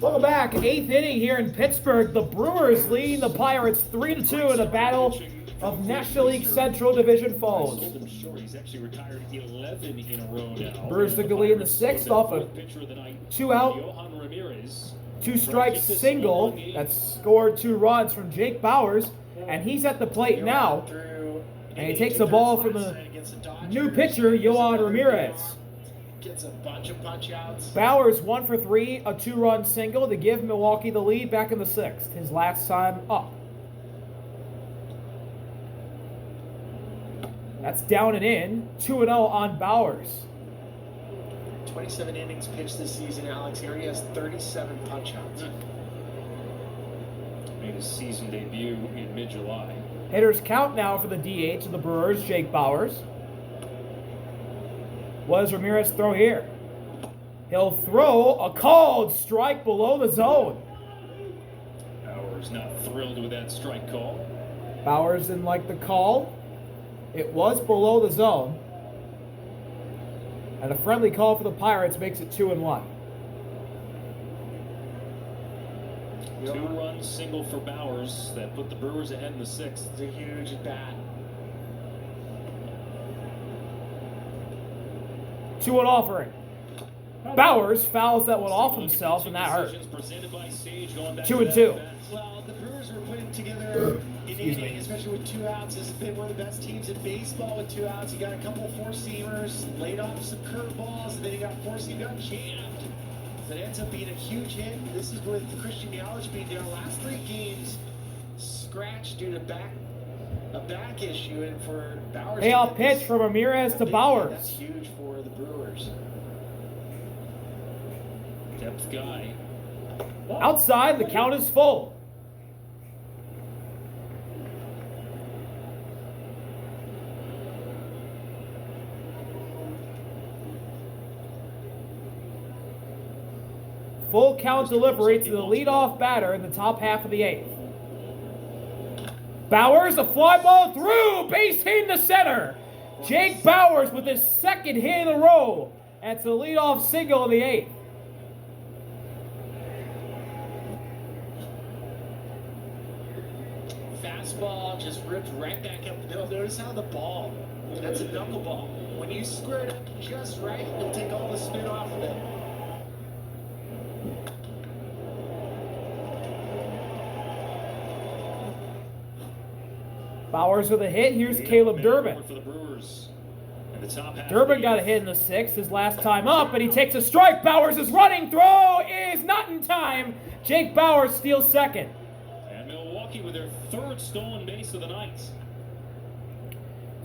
Welcome back. 8th inning here in Pittsburgh. The Brewers leading the Pirates 3-2 in a battle of National League Central Division foes. Brewers took the lead in the 6th off a 2-out, 2-strike single that scored 2 runs from Jake Bauers, and he's at the plate now. And he takes the ball from the new pitcher, Yohan Ramirez. Gets a bunch of punch outs. Bauers 1 for 3, a 2-run single to give Milwaukee the lead back in the 6th, his last time up. That's down and in, 2-0 on Bauers. 27 innings pitched this season, Alex. He already has 37 punch outs. Made his season debut in mid-July. Hitters count now for the DH of the Brewers, Jake Bauers. What does Ramirez throw here? He'll throw a called strike below the zone. Bauers not thrilled with that strike call. Bauers didn't like the call. It was below the zone. And a friendly call for the Pirates makes it 2-1. 2-run single for Bauers that put the Brewers ahead in the 6th. It's a huge at bat. 2-1 offering. Bauers fouls that one off himself, and that hurt. 2-2. Well, the Brewers were putting together an inning, especially with 2 outs. This has been one of the best teams in baseball with 2 outs. You got a couple of 4-seamers, laid off some curveballs, and then you got 4-seam, got jammed. But it ends up being a huge hit. This is with Christian Yelich being down last 3 games, scratched due to a back issue, and for Bauers. Payoff pitch from Ramirez to Bauers. That's huge for the Brewers. Depth guy. Outside, the count is full. Full count delivery to the leadoff batter in the top half of the 8th. Bauers, a fly ball through, base hit in the center. Jake Bauers with his 2nd hit in a row. That's a leadoff single in the 8th. Fastball just ripped right back up the middle. Notice how the ball, that's a knuckleball. When you square it up just right, it'll take all the spin off of it. Bauers with a hit. Here's Caleb Durbin. For the Brewers. And the top half Durbin got a hit in the 6th, his last time up, and he takes a strike. Bauers is running. Throw is not in time. Jake Bauers steals 2nd. And Milwaukee with their 3rd stolen base of the night. So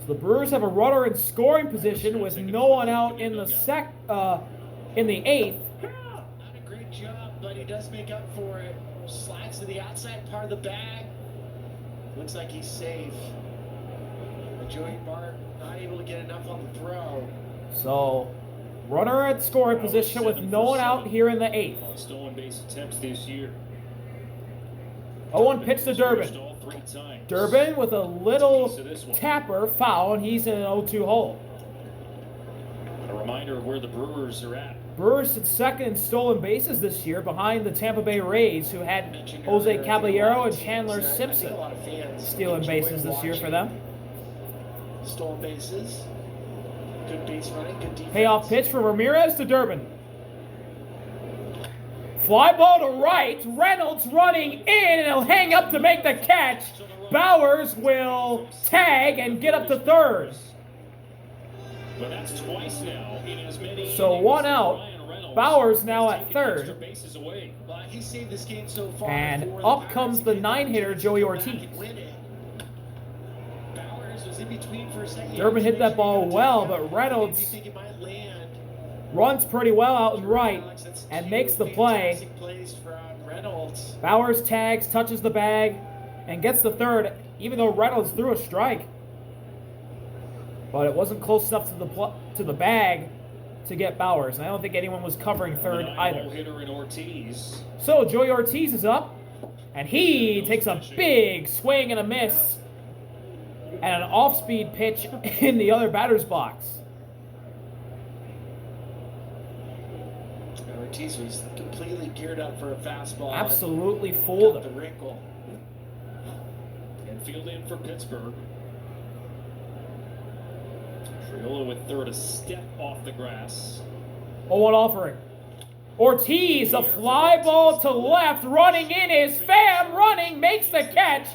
the Brewers have a runner in scoring position with no one out in the 8th. Not a great job, but he does make up for it. Slides to the outside part of the bag. Looks like he's safe. But Joey Bart not able to get enough on the throw. So, runner at scoring position with no one out here in the 8th. On stolen base attempts this year. 0-1 pitch to Durbin. All 3 times. Durbin with a little tapper foul, and he's in an 0-2 hole. A reminder of where the Brewers are at. Brewers sit 2nd in stolen bases this year behind the Tampa Bay Rays, who had Jose Caballero and Chandler Simpson stealing bases this year for them. Stolen bases. Good base running, good defense. Payoff pitch from Ramirez to Durbin. Fly ball to right. Reynolds running in, and he'll hang up to make the catch. Bauers will tag and get up to 3rd. But that's twice now in as many. So 1 out. Bauers now at 3rd. Well, he saved this game so far. And up comes the 9-hitter, Joey Ortiz. Bauers was in between for a second. Durbin hit that ball well, but Reynolds runs pretty well out and right and makes the play. Bauers tags, touches the bag, and gets the 3rd, even though Reynolds threw a strike. But it wasn't close enough to the bag to get Bauers. And I don't think anyone was covering 3rd either. So Joey Ortiz is up, and he takes a big swing and a miss and an off-speed pitch in the other batter's box. Ortiz was completely geared up for a fastball. Absolutely fooled Got the him. wrinkle. And field in for Pittsburgh. Triolo with third, a step off the grass. 0-1 offering. Ortiz, a fly ball to left, running in is Pham, running, makes the catch.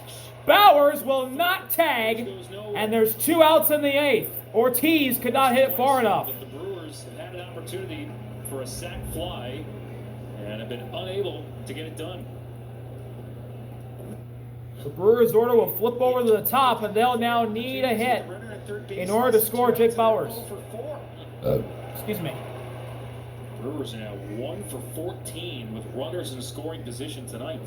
Bowers will not tag, and there's 2 outs in the 8th. Ortiz could not hit it far enough. But the Brewers have had an opportunity for a sac fly and have been unable to get it done. The Brewers order will flip over to the top, and they'll now need a hit in order to score Jake Bowers. Excuse me. Brewers now 1 for 14 with runners in scoring position tonight.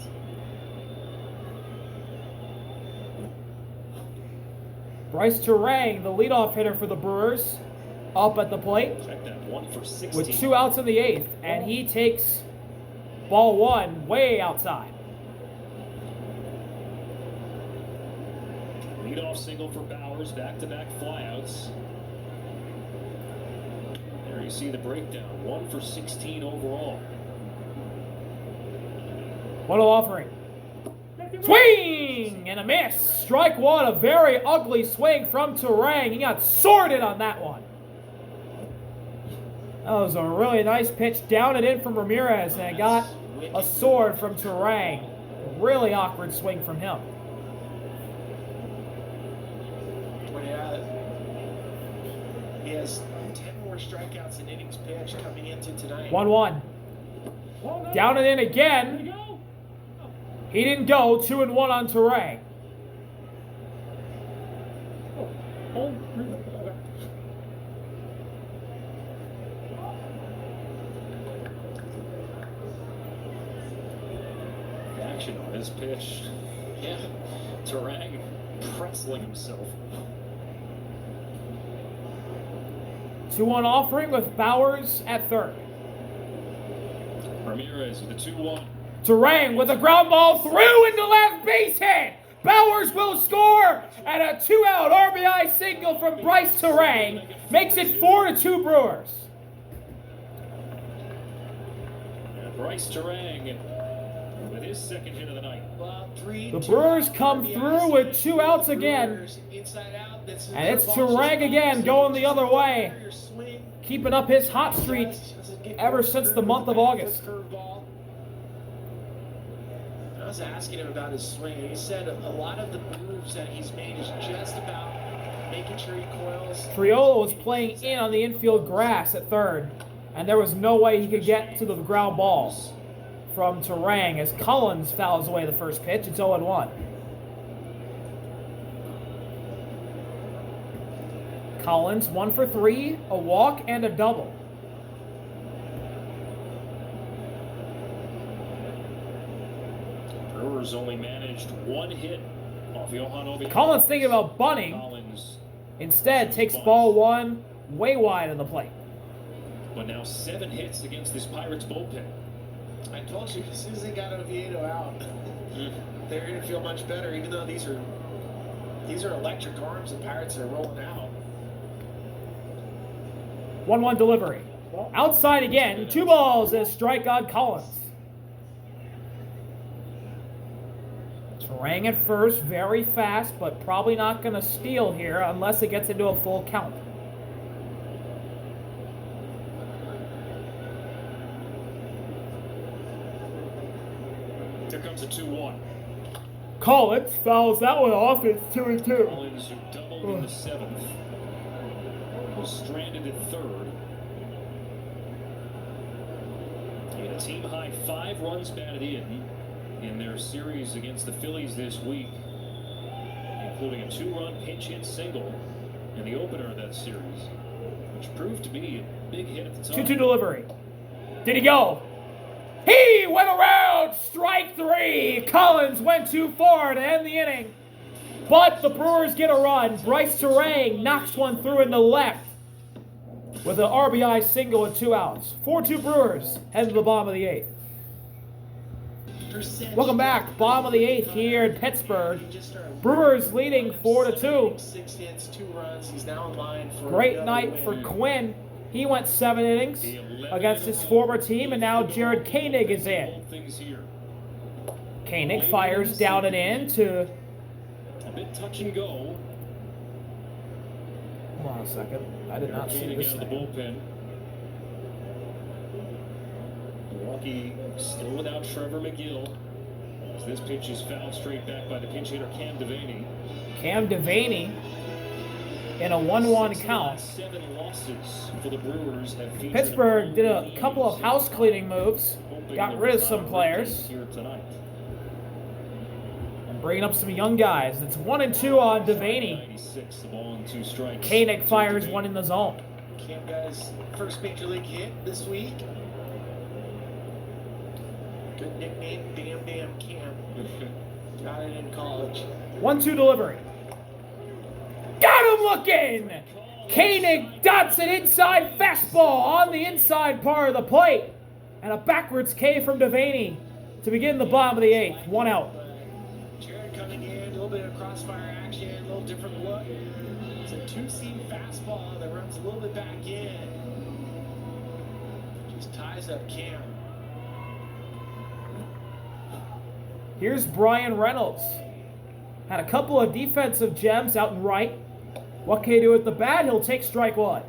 Brice Turang, the leadoff hitter for the Brewers, up at the plate Check that, 1 for 16. with 2 outs in the 8th, and he takes ball 1 way outside. Leadoff single for Bowers, back-to-back flyouts. There you see the breakdown, 1 for 16 overall. 1-0 offering. Swing and a miss. Strike 1, a very ugly swing from Turang. He got sorted on that one. That was a really nice pitch down and in from Ramirez, and it got a sword from Turang. Really awkward swing from him. He has 10 more strikeouts in innings pitched coming into tonight. 1-1. Down and in again. He didn't go. 2-1 on Turang. Action on his pitch. Yeah, Turang wrestling himself. 2-1 offering with Bowers at third. Ramirez with the 2-1. Turang with a ground ball through into left base hit. Bowers will score, and a 2-out RBI single from Brice Turang makes it 4-2 Brewers. And Brice Turang with his second hit of the night. Well, The Brewers come through with 2 outs again, and it's Turang again going the other way, keeping up his hot streak ever since the month of August. I was asking him about his swing. He said a lot of the moves that he's made is just about making sure he coils. Triolo was playing in on the infield grass at third, and there was no way he could get to the ground balls from Turang as Collins fouls away the first pitch. It's 0-1. Collins 1 for 3, a walk and a double. Brewers only managed 1 hit off Johan Oviedo. Collins thinking about bunting. Collins Instead takes ball 1 way wide of the plate. but now 7 hits against this Pirates bullpen. I told you, as soon as they got Oviedo out, they're going to feel much better, even though these are electric arms the Pirates are rolling out. 1-1 delivery. Outside again. 2 balls and a strike on Collins. Turang at first, very fast, but probably not going to steal here unless it gets into a full count. Here comes a 2-1. Collins fouls that one off. It's 2-2. Collins, who doubled in the 7th, was stranded at third. He had a team-high 5 runs batted in their series against the Phillies this week, including a 2-run pinch hit single in the opener of that series, which proved to be a big hit at the time. 2-2 delivery. Did he go? He went around. Strike 3. Collins went too far to end the inning. But the Brewers get a run. Brice Turang knocks one through in the left with an RBI single with 2 outs. 4-2 Brewers head to the bottom of the 8th. Welcome back. Bottom of the 8th here in Pittsburgh. Brewers leading 4-2. 6 hits, 2 runs. He's now in line for Great night for Quinn. He went 7 innings against his former team, and now Jared Koenig is in. Koenig fires down and in to... A bit touch and go. Hold on a second. I did not see this out of the thing. bullpen. Milwaukee still without Trevor McGill. As this pitch is fouled straight back by the pinch hitter Cam Devaney. Cam Devaney in a 1-1 count. 7 losses for the Brewers have featured Pittsburgh did a couple of house cleaning moves, got rid of some players, here tonight. and bringing up some young guys. It's 1-2 on Devaney. 96, the ball and 2 strikes. Koenig fires one in the zone. Cam guy's first major league hit this week. Good nickname, Damn Cam. Got it in college. 1-2 delivery. Got him looking! Koenig dots an inside fastball on the inside part of the plate. And a backwards K from Devaney to begin the bottom of the 8th. 1 out. Jared coming in, a little bit of crossfire action, a little different look. It's a 2-seam fastball that runs a little bit back in. Just ties up Cam. Here's Brian Reynolds. Had a couple of defensive gems out and right. What can he do with the bat? He'll take strike 1.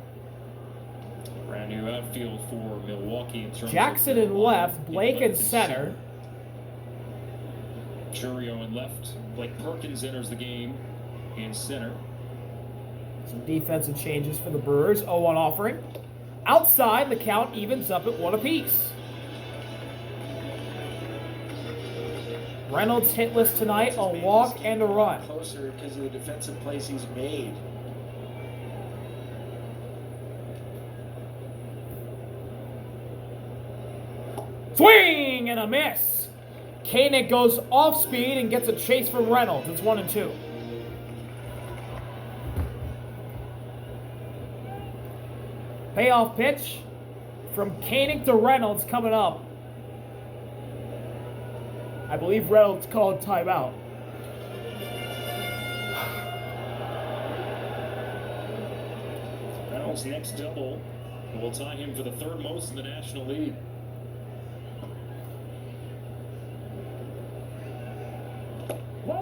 Brand new outfield for Milwaukee in terms Jackson of in left, Blake in center. Churio in left. Blake Perkins enters the game in center. Some defensive changes for the Brewers. 0-1 offering. Outside, the count evens up at 1 apiece. Reynolds hitless tonight, a walk and a run. Closer because of the defensive plays he's made. Swing and a miss. Koenig goes off speed and gets a chase from Reynolds. It's 1-2. Payoff pitch from Koenig to Reynolds coming up. I believe Reynolds called timeout. Reynolds' next double will tie him for the 3rd most in the National League.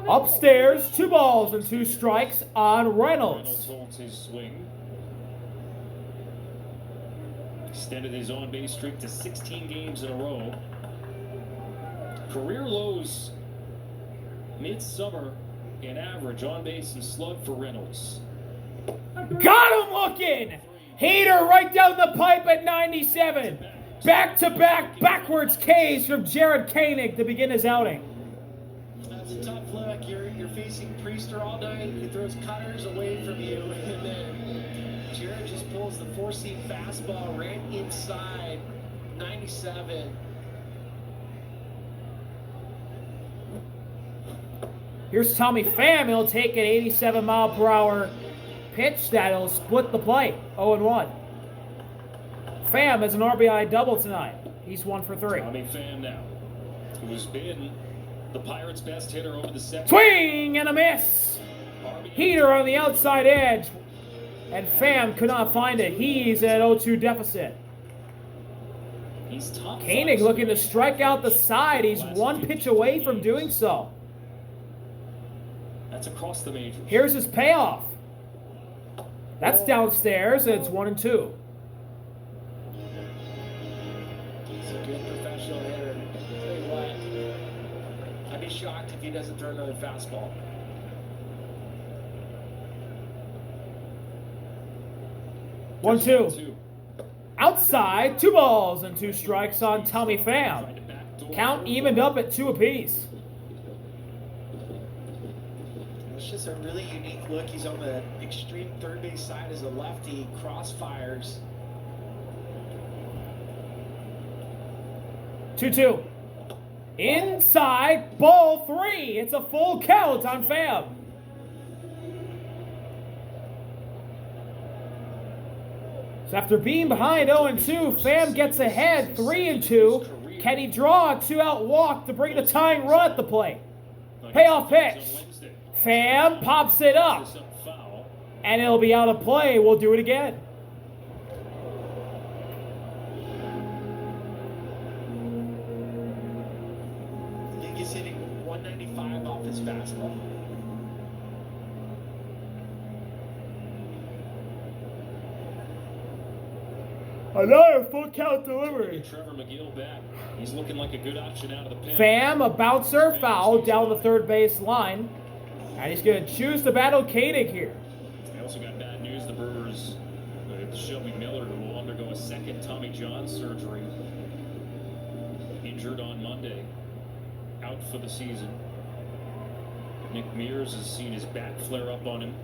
Upstairs, 2 balls and 2 strikes on Reynolds Reynolds. holds his swing. Extended his on-base streak to 16 games in a row. Career lows mid-summer in average on base and slug for Reynolds. Got him looking! Heater right down the pipe at 97. Back-to-back backwards Ks from Jared Koenig to begin his outing. That's a tough look. You're facing Priester all night. He throws cutters away from you, and then Jared just pulls the 4-seam fastball right inside 97. Here's Tommy Pham. He'll take an 87-mile-per-hour pitch that'll split the plate. 0-1. Pham has an RBI double tonight. He's 1 for 3. Tommy Pham now, who's been the Pirates' best hitter over the second. Swing and a miss. Heater on the outside edge. And Pham could not find it. He's at 0-2 deficit. He's top. Koenig looking to strike out the side. He's 1 pitch away from doing so. That's across the majors. Here's his payoff. That's downstairs, and it's 1-2. He's a good professional hitter. Tell you what, I'd be shocked if he doesn't throw another fastball. One, two. Outside, 2 balls and 2 strikes on Tommy Pham. Count evened up at 2 apiece. It's just a really unique look. He's on the extreme third base side as a lefty, crossfires. 2-2. Inside, ball 3. It's a full count on Pham. So after being behind 0-2, Pham gets ahead 3-2. Can he draw a 2-out walk to bring the tying run at the plate? Payoff pitch. Pham pops it up. And it'll be out of play. We'll do it again. his fastball. Another full count delivery. Trevor McGill back. He's looking like a good option out of the pen. Pham, a bouncer, foul down the third base line. And he's going to choose to battle Koenig here. They also got bad news. The Brewers, Shelby Miller, who will undergo a second Tommy John surgery, injured on Monday, out for the season. Nick Mears has seen his back flare up on him.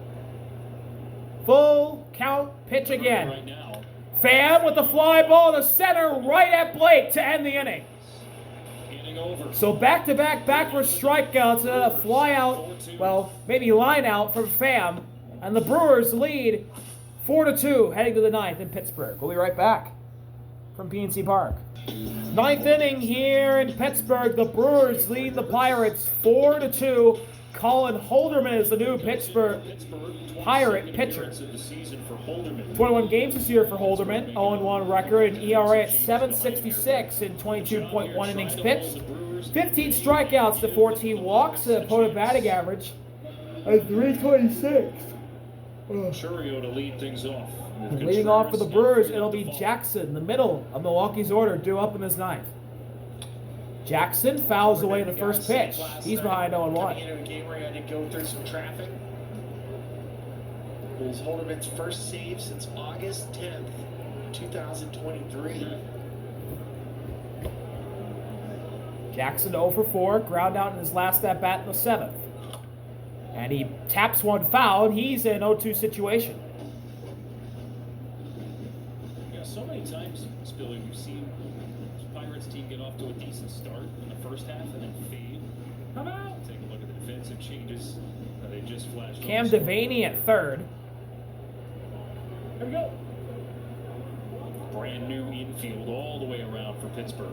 Full count pitch again. Right now. Pham with the fly ball to center right at Blake to end the inning. Over. So back-to-back backward strikeouts and then a fly out, well, maybe line out from Pham. And the Brewers lead 4-2 heading to the ninth in Pittsburgh. We'll be right back from PNC Park. Ninth inning here in Pittsburgh. The Brewers lead the Pirates 4-2. Colin Holderman is the new Pittsburgh Pirate pitcher. 21 games this year for Holderman, 0-1 record, and ERA at 7.66 in 22.1 innings pitched. 15 strikeouts to 14 walks, opponent batting average at 326. Churio to lead things off. Leading off for the Brewers, it'll be Jackson, the middle of Milwaukee's order, due up in his ninth. Jackson fouls away the first pitch. He's behind 0-1. Coming into a game where he had to go through some traffic. It was Holderman's first save since August 10th, 2023. Jackson 0 for 4, ground out in his last at-bat in the 7th. And he taps one foul, and he's in an 0-2 situation. Yeah, so many times, Spiller, we've seen the Pirates team get off to a decent start in the first half and then fade. Come out! Take a look at the defensive changes that they just flashed. Cam Devaney at third. Here we go. Brand new infield all the way around for Pittsburgh.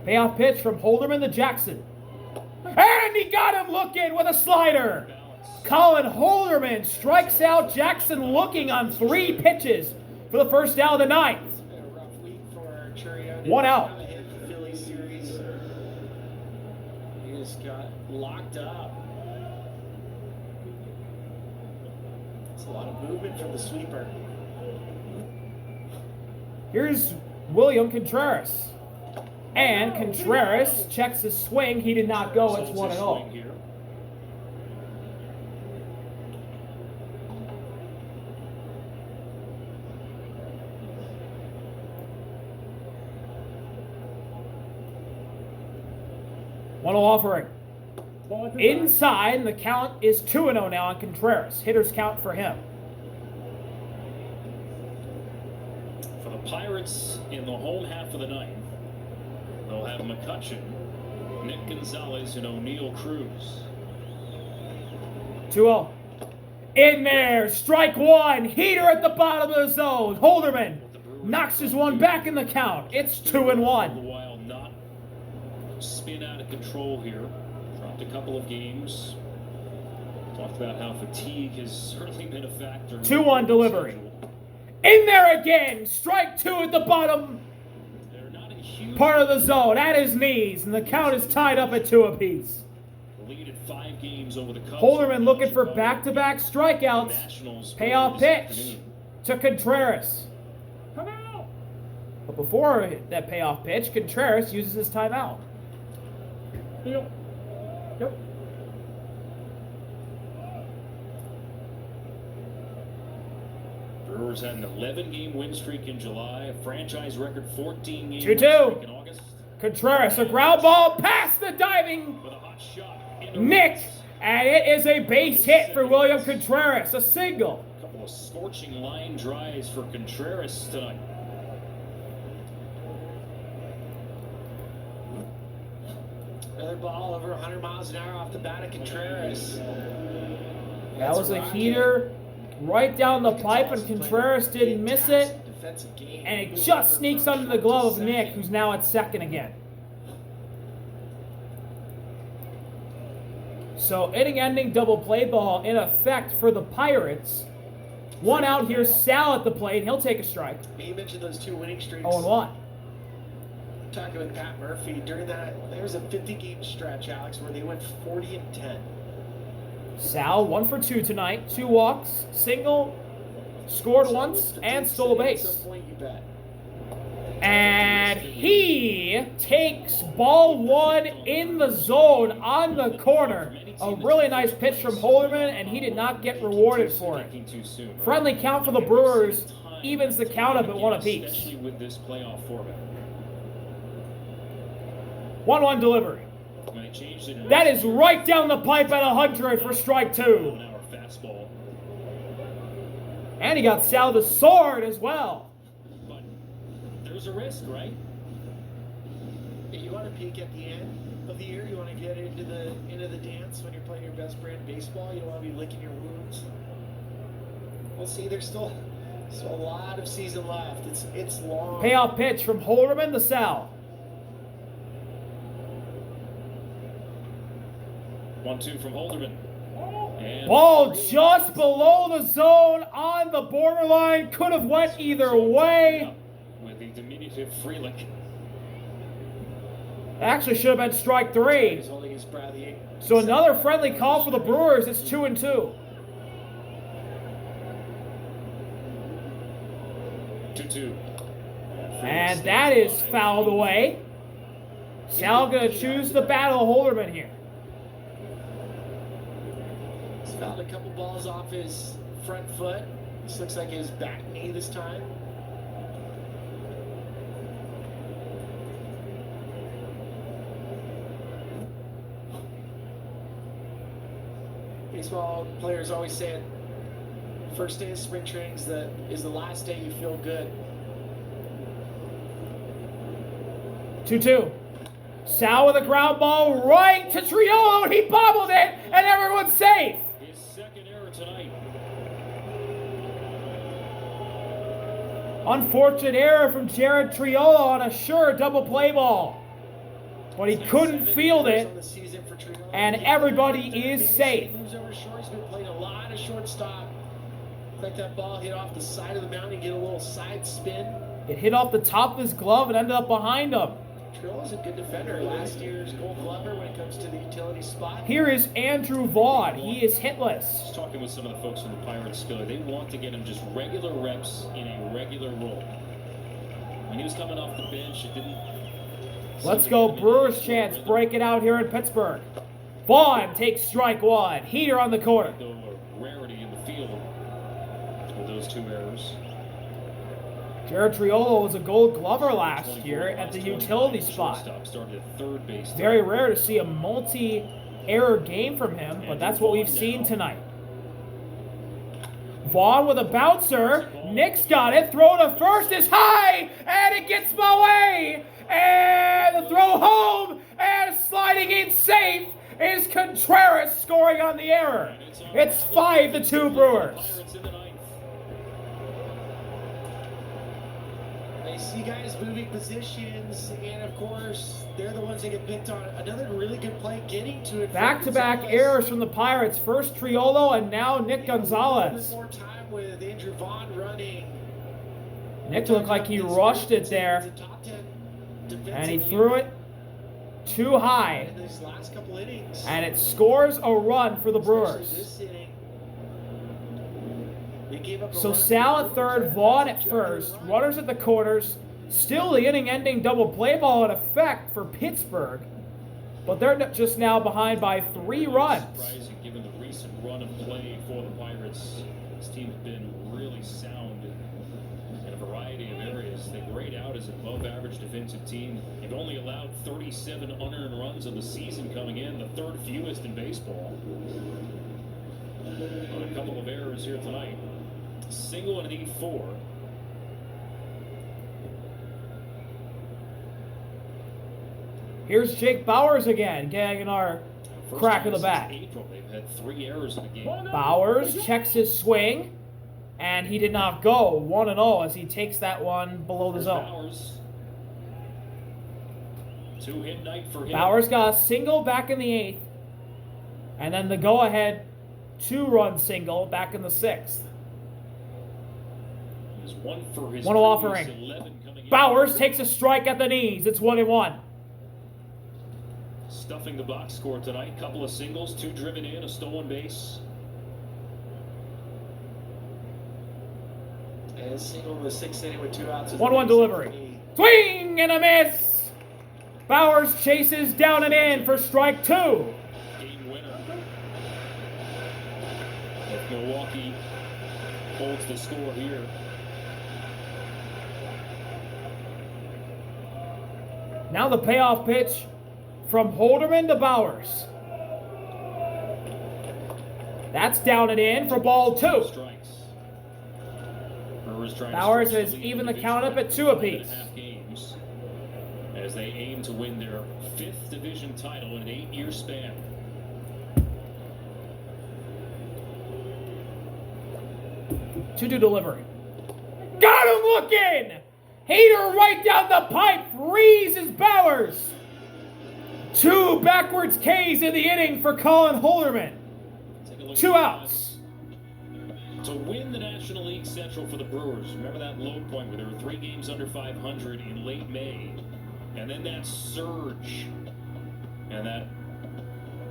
Payoff pitch from Holderman to Jackson. And he got him looking with a slider. Colin Holderman strikes out Jackson looking on 3 pitches for the first out of the ninth. It's been a rough week for Churio. 1 out. The Phillies series. He just got locked up. It's a lot of movement from the sweeper. Here's William Contreras. And Contreras checks his swing. He did not go. It's 1-0. One offering. Inside, and the count is 2-0 now on Contreras. Hitters count for him. For the Pirates in the home half of the ninth, they'll have McCutchen, Nick Gonzalez, and O'Neill Cruz. 2-0. In there, strike one. Heater at the bottom of the zone. Holderman knocks his one back in the count. It's 2-1. While not spin out of control here. Dropped a couple of games. Talked about how fatigue has certainly been a factor. 2-1 delivery. In there again. Strike 2 at the bottom part of the zone at his knees, and the count is tied up at 2 apiece. Lead at 5 games over the Cubs. Holderman looking for back-to-back strikeouts. Payoff pitch to Contreras. Come out. But before that payoff pitch, Contreras uses his timeout. Yep. Brewers had an 11-game win streak in July, a franchise record 14-game win streak 2-2. in August. Contreras, a ground ball past the diving With a hot shot Nick, and it is a base hit for William Contreras, a single. A couple of scorching line drives for Contreras tonight. Another ball over 100 miles an hour off the bat of Contreras. That was a heater right down the pipe, and Contreras didn't miss it. And it just sneaks under the glove of Nick, who's now at second again. So inning-ending double play ball in effect for the Pirates. 1 out here, Sal at the plate. He'll take a strike. You mentioned those 2 winning streaks. 0-1. talking with Pat Murphy during that. There was a 50-game stretch, Alex, where they went 40-10. Sal 1 for 2 tonight. 2 walks, single, scored once, and stole a base. At some point, you bet. And he takes ball 1 in the zone on the corner. A really nice pitch from Holderman, and he did not get rewarded for it. Friendly count for the Brewers evens the count up at 1 apiece. Especially with this playoff format. 1-1 delivery. That is right down the pipe at 100 for strike 2. And he got Sal the sword as well. But there's a risk, right? You want to peak at the end of the year. You want to get into the dance when you're playing your best brand of baseball. You don't want to be licking your wounds. We'll see. There's still a lot of season left. It's long. Payoff pitch from Holderman to Sal. 1-2 from Holderman. And Ball just below the zone on the borderline. Could have went either way. With the diminutive Freeland. Actually should have been strike 3. He's holding his breath. So another friendly call for the Brewers. It's 2-2. 2-2. And that is fouled away. Sal going to choose the battle of Holderman here. He's fouled a couple balls off his front foot. This looks like his back knee this time. Baseball players always say it. First day of spring training is the last day you feel good. 2-2. Sal with a ground ball right to Triolo, and he bobbled it, and everyone's safe. His second error tonight. Unfortunate error from Jared Triolo on a sure double play ball. But he couldn't field it, and everybody is safe. Moves over short. He's been playing a lot of shortstop. Like that ball hit off the side of the mound and get a little side spin. It hit off the top of his glove and ended up behind him. Triolo's a good defender. Last year's Gold Glover when it comes to the utility spot. Here is Andrew Vaughn. He is hitless. Just talking with some of the folks from the Pirates still, they want to get him just regular reps in a regular role. When he was coming off the bench, it didn't. Let's go Brewers chance. Break it out here in Pittsburgh. Vaughn takes strike 1. Heater on the corner. Though a rarity in the field with those 2 errors. Jared Triolo was a Gold Glover last year at the utility spot. Started at third base. Very rare to see a multi-error game from him, but that's what we've seen tonight. Vaughn with a bouncer. Nick's got it. Throw to first is high, and it gets away. And the throw home, and sliding in safe is Contreras scoring on the error. It's 5-2 Brewers. They see guys moving positions, and of course, they're the ones that get picked on. Another really good play getting to it. Back-to-back errors from the Pirates. First Triolo, and now Nick Gonzalez. More time with Andrew Vaughn running. Nick looked like he rushed it there, and he threw it too high, in these last couple innings. and it scores a run for the Brewers. So Sal at third, Vaughn at first, runners at the corners. Still the inning-ending double play ball in effect for Pittsburgh, but they're just now behind by 3 runs. Surprising given the recent run of play for the Pirates. This team has been really sound in a variety of areas. They grade out as an above-average defensive team. They've only allowed 37 unearned runs of the season coming in, the 3rd fewest in baseball. But a couple of errors here tonight. Single and an 84. Here's Jake Bowers again, getting our crack of the bat. April, they've had 3 errors in the game. Bowers checks his swing, and he did not go 1-0 as he takes that one below the zone. Bowers. 2-hit night for him. Bowers got a single back in the 8th, and then the go-ahead 2-run single back in the 6th. He's 1 for his One offering. 11 coming Bowers takes a strike at the knees. It's 1-1. Stuffing the box score tonight. Couple of singles, 2 driven in, a stolen base. And single in the 6th inning with 2 outs. 1-1 delivery. Swing and a miss. Bowers chases down and in for strike 2. Game winner. If Milwaukee holds the score here. Now the payoff pitch from Holderman to Bowers. That's down and in for ball 2. Strikes. Brewers trying Bowers to has even the count up at 2 apiece. Games as they aim to win their 5th division title in an 8-year span. Two delivery. Got him looking! Heater right down the pipe, freezes Bowers. 2 backwards Ks in the inning for Colin Holderman. 2 outs. To win the National League Central for the Brewers, remember that low point where there were 3 games under 500 in late May, and then that surge, and that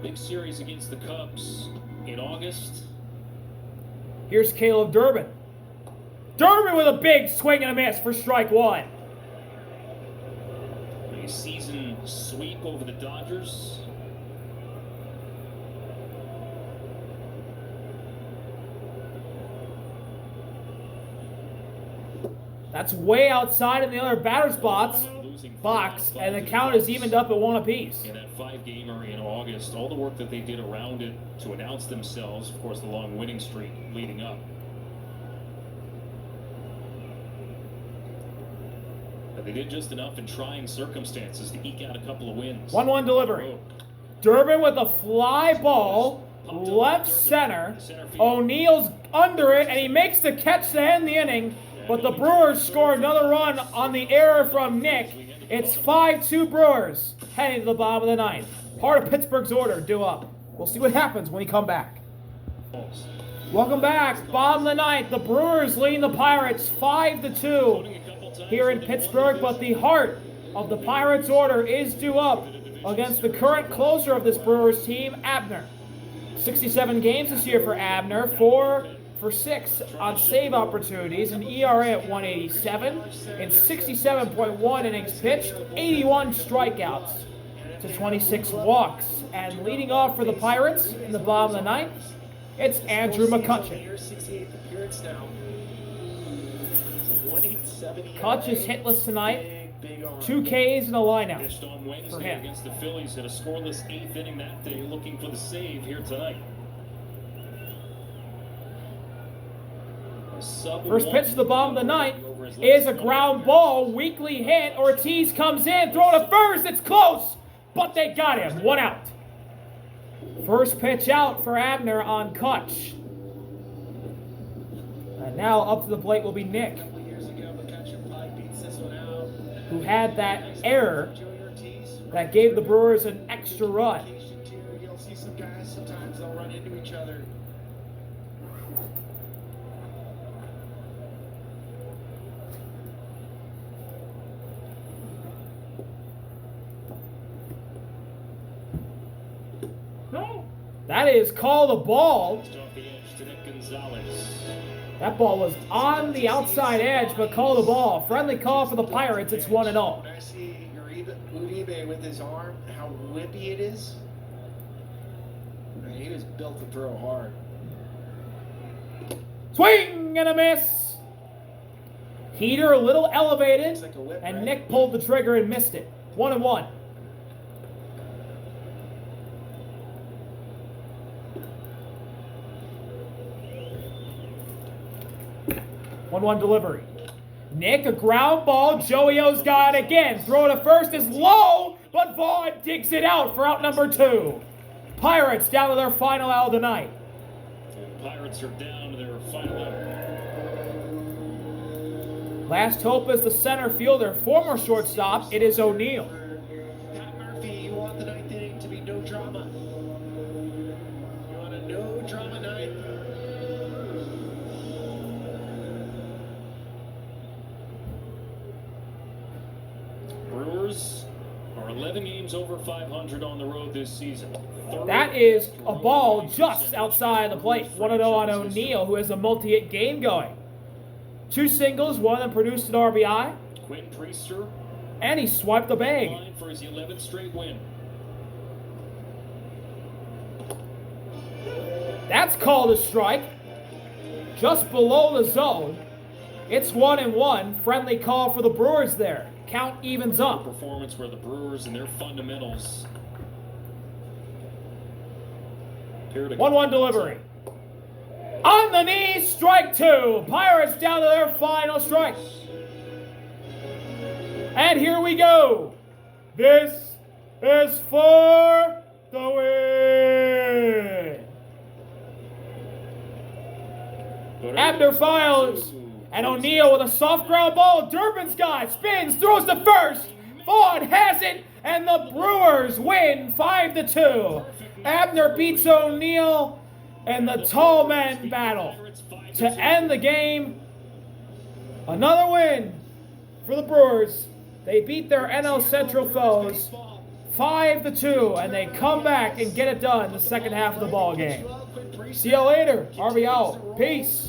big series against the Cubs in August. Here's Caleb Durbin. Durbin with a big swing and a miss for strike 1. A season sweep over the Dodgers. That's way outside in the other batter's box, and the count is evened up at 1 apiece. In that 5-gamer in August, all the work that they did around it to announce themselves, of course, the long winning streak leading up. But they did just enough in trying circumstances to eke out a couple of wins. 1-1 delivery. Durbin with a fly ball, left center. O'Neal's under it, and he makes the catch to end the inning. But the Brewers score another run on the error from Nick. It's 5-2 Brewers heading to the bottom of the 9th. Part of Pittsburgh's order due up. We'll see what happens when we come back. Welcome back. Bottom of the 9th. The Brewers leading the Pirates 5-2 here in Pittsburgh. But the heart of the Pirates order is due up against the current closer of this Brewers team, Abner. 67 games this year for Abner. 4 for 6 on save opportunities, an ERA at 187, and 67.1 innings pitched, 81 strikeouts to 26 walks. And leading off for the Pirates in the bottom of the 9th, it's Andrew McCutchen. Kutch is hitless tonight, 2 Ks and a lineout Pitched on Wednesday for him. against the Phillies in a scoreless 8th inning that day, looking for the save here tonight. First pitch to the bottom of the 9th is a ground ball, weakly hit. Ortiz comes in, throw to first, it's close, but they got him, 1 out. First pitch out for Abner on Kutch. And now up to the plate will be Nick, who had that error that gave the Brewers an extra run. You'll see some guys, sometimes they'll run into each other. That is call the ball. Off the edge to Nick Gonzalez. That ball was on the outside edge, but call the ball. Friendly call for the Pirates. It's 1-0. I see Uribe with his arm, how whippy it is. I mean, he was built to throw hard. Swing and a miss. Heater a little elevated, Like a whip, and right? Nick pulled the trigger and missed it. 1-1. One delivery. Nick, a ground ball. Joey O's got it again. Throw to first is low, but Vaughn digs it out for out number 2. Pirates down to their final out of the night. And Pirates are down to their final out. Last hope is the center fielder, former shortstop. It is O'Neal. Pat Murphy, you want the 9th inning to be no drama. You want a no drama night. 11 games over 500 on the road this season. That is a ball just outside the plate. 1-0 on O'Neill, who has a multi-hit game going. 2 singles, one of them produced an RBI. Quinn Priester. And he swiped the bag. Line for his 11th straight win. That's called a strike. Just below the zone. It's 1-1. Friendly call for the Brewers there. Count evens up. Performance where the Brewers and their fundamentals. 1-1 delivery. On the knee, strike 2. Pirates down to their final strike. And here we go. This is for the win. Abner files. And O'Neill with a soft ground ball. Durbin's guy spins, throws to first. Vaughn has it, and the Brewers win 5-2. Abner beats O'Neill, and the tall men battle to end the game. Another win for the Brewers. They beat their NL Central foes 5-2, and they come back and get it done in the second half of the ball game. See you later. RBI. Peace.